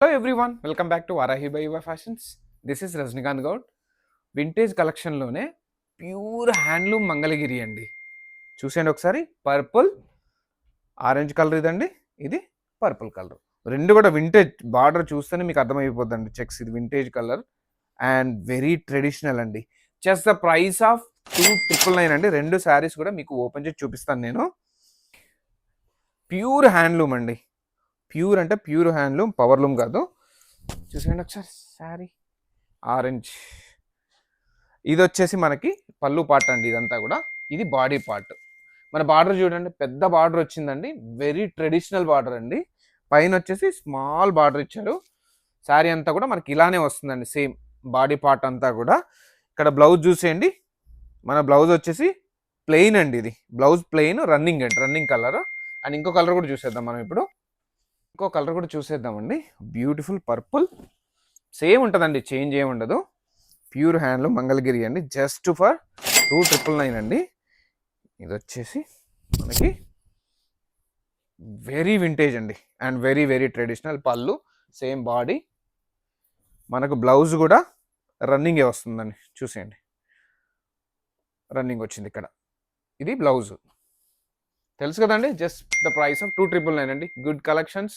Hello everyone, welcome back to Varahi by Yuva fashions. This is Rajinikanth Goud. Vintage కలెక్షన్లోనే pure handloom Mangalagiri అండి. చూసేయండి ఒకసారి. పర్పుల్ ఆరెంజ్ కలర్ ఇదండి, ఇది పర్పుల్ కలర్, రెండు కూడా వింటేజ్. బార్డర్ చూస్తేనే మీకు అర్థమైపోద్దండి చెక్స్. ఇది vintage colour and very traditional అండి. జస్ట్ ద ప్రైస్ ఆఫ్ 2,999 అండి. రెండు శారీస్ కూడా మీకు ఓపెన్ చేసి చూపిస్తాను నేను. ప్యూర్ హ్యాండ్లూమ్ అండి. ప్యూర్ అంటే ప్యూర్ హ్యాండ్లూమ్, పవర్లూమ్ కాదు. చూసేయండి ఒకసారి. శారీ ఆరెంజ్, ఇది వచ్చేసి మనకి పళ్ళు పార్ట్ అండి. ఇదంతా కూడా ఇది బాడీ పార్ట్. మన బార్డర్ చూడండి, పెద్ద బార్డర్ వచ్చిందండి. వెరీ ట్రెడిషనల్ బార్డర్ అండి. పైన వచ్చేసి స్మాల్ బార్డర్ ఇచ్చారు. శారీ అంతా కూడా మనకి ఇలానే వస్తుందండి, సేమ్ బాడీ పార్ట్ అంతా కూడా. ఇక్కడ బ్లౌజ్ చూసేయండి. మన బ్లౌజ్ వచ్చేసి ప్లెయిన్ అండి. ఇది బ్లౌజ్ ప్లెయిన్, రన్నింగ్ అండి, రన్నింగ్ కలర్. అండ్ ఇంకో కలర్ కూడా చూసేద్దాం మనం ఇప్పుడు. ఇంకో కలర్ కూడా చూసేద్దామండి. బ్యూటిఫుల్ పర్పుల్, సేమ్ ఉంటుందండి, చేంజ్ ఏమి ఉండదు. ప్యూర్ హ్యాండ్లూమ్ మంగళగిరి అండి. జస్ట్ ఫర్ 2,999 అండి. ఇది వచ్చేసి మనకి వెరీ వింటేజ్ అండి అండ్ వెరీ వెరీ ట్రెడిషనల్. పళ్ళు సేమ్ బాడీ. మనకు బ్లౌజ్ కూడా రన్నింగే వస్తుందండి. చూసేయండి, రన్నింగ్ వచ్చింది ఇక్కడ. ఇది బ్లౌజ్. తెలుసు కదండి. జస్ట్ ద ప్రైస్ ఆఫ్ 2,999 అండి. Good collections.